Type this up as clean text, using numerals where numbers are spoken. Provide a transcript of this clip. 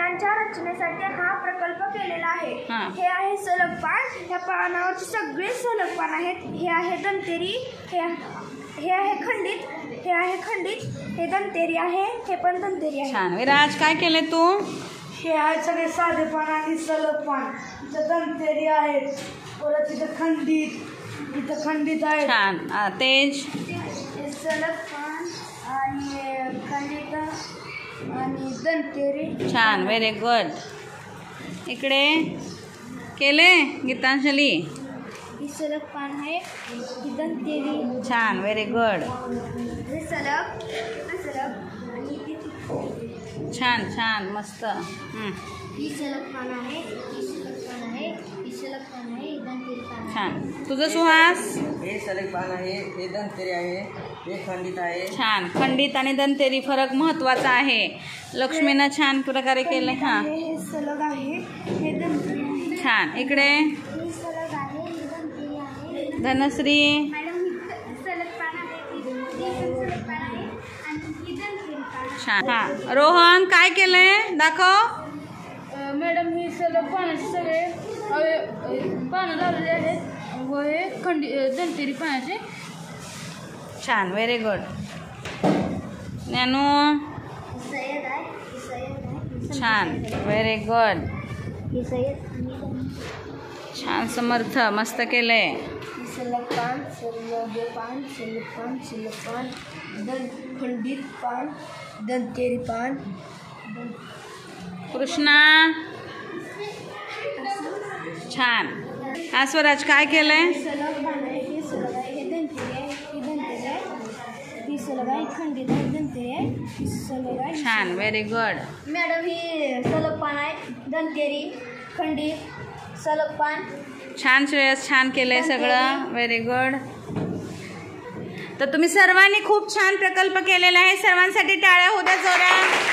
पानांच्या रचनेसाठी हा प्रकल्प केलेला आहे। हे आहे सलग पान, ह्या पानावरचे सगळे सलग पान आहेत। हे आहे दंतेरी, हे आहे खंडित, हे आहे खंडित, हे दंतेरी आहे, हे पण दंतेरी आहे। छान। विराज काय केले तू? हे आहे सगळे साधे पान आणि सलग पान, इथं दंतेरी आहेत, परत इथं खंडित आहे। छान। तेज? सलग पान आणि खंडित आणि दंतेरी। छान, व्हेरी गुड। इकडे केले गीतांजली? ही सलग पान आहे, ही दंतेरी। छान, व्हेरी गुड। हे सलग आणि छान छान, मस्त। ही सलग पान आहे, ही सलग पान आहे, ही सलग पान आहे, ही दंतेरी पान आहे। छान। तुझं सुहास? हे सलग पान आहे, हे दंतेरी आहे, हे खंडित आहे। छान। खंडित आणि दंतेरी फरक महत्त्वाचा आहे। लक्ष्मीनं छान प्रकारे केलं। हां, हे सलग आहे, हे दंतेरी आहे। छान। इकडे ही सलग आहे, ही दंतेरी आहे। धनश्री? मॅडम ही सलग पान आहे, ही सलग पान आहे आणि ही दंतेरी पान आहे। छान। हां, रोहन काय केलंय दाखव? मॅडम ही सलग पानाचे सगळे पानं लावलेले आहेत व हे दंतेरी पानाचे। छान, व्हेरी गुड। ज्ञानू? सय्यद आहे, ही सय्यद आहे। छान, व्हेरी गुड। ही सय्यद आणि छान, समर्थ मस्त केलंय। ही सलग पान, सलग पान, सलग पान, सलग पान, खंडित पान, दंतेरी पान। कृष्णा? छान। हा, स्वराज काय केलंय? सलग पान आहे, हे सलग आहे, हे दंतेरी आहे, ही दंतेरी आहे, ही सलग आहे, खंडित आहे, दंतेरी आहे, ही सलग आहे। छान, व्हेरी गुड। मॅडम ही सलग पान आहे, दंतेरी, खंडित, सलग पान। छान श्रेयस, छान केलंय सगळं, व्हेरी गुड। तर तुम्ही सर्वांनी खूप छान प्रकल्प केलेला आहे। सर्वांसाठी टाळ्या होऊ द्या जोरात।